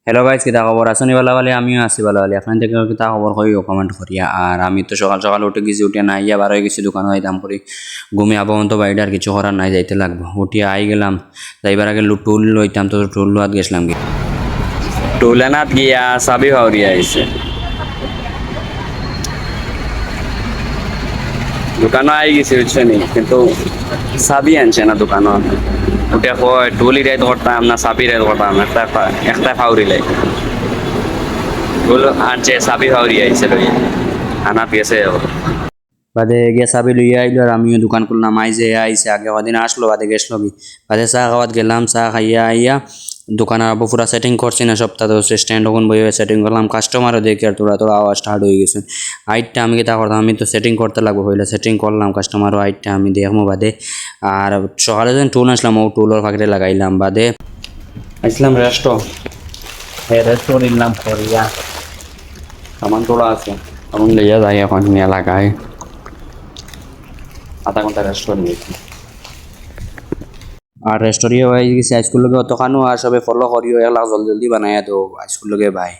Hello guys, কিতা খবর? আসনি ভালো বলে আমিও আছি ভালো বলে। আপনার থেকে কিতা খবর কইও কমেন্ট করিয়া। আর আমি তো সকাল সকাল উঠে গেছি, উঠে না ইয়া বার হয়ে গেছি দোকানে যাইতাম করি। ঘুমিয়ে আবহাওয়া তো বাইরে আর কিছু করার নাই, যাইতে লাগবো। উঠিয়ে আই গেলাম, যাইবার আগে টুল লইতাম, তো টুল লোয়াত গেছিলাম কি টুলেনাত গিয়া চাবি হাওড়িয়া আইছে। দোকানও আই গেছি বুঝছো নি, কিন্তু চাবি আনছে না দোকানও। উঠে কয় টুল ইরাইত করতাম না চাবি ইরাইত করতাম, একটা ফাউরিলাই বলো আনছে চাবি হাওড়ি আইছে লই আনা পেয়েছে বাদে গিয়ে চাবি লইয়া আইলো। আর আমিও দোকান খুললাম। আইসে আইসে আগে কদিন আসলো, বাদে গেছলো কি বাদে চা খাওয়াত গেলাম। চা খাইয়া আইয়া দোকানের আবার পুরা সেটিং করছি না, সপ্তাহ হচ্ছে স্ট্যান্ড ওখান বইয়ে সেটিং করলাম। কাস্টমারও দেখি আর তোরা তোরা আওয়াজ স্টার্ট হয়ে গেছে। আইটটা আমি কিতা করতাম, আমি তো সেটিং করতে লাগবো, হইলে সেটিং করলাম। কাস্টমারও আইটটা আমি দেখবো বাদে। আর সকালে যখন টুল আসলাম, ও টুলের ফাঁকড়ে লাগাইলাম। বাদে আসলাম রেস্টো, হ্যাঁ রেস্টো নিলাম করিয়া সামান তোলা আছে, সামান লইয়া যাই এখন নিয়ে লাগাই। আধা ঘন্টা রেস্টুরেন্ট নিয়েছি। আর রেস্টুরিয়ে হয়ে গেছে। হাইস্কুল লগে অতখানো আর সবে ফলো করিও, এগুলা জলদি জলদি বানাইয়া তো হাইস্কুল লগে বাই।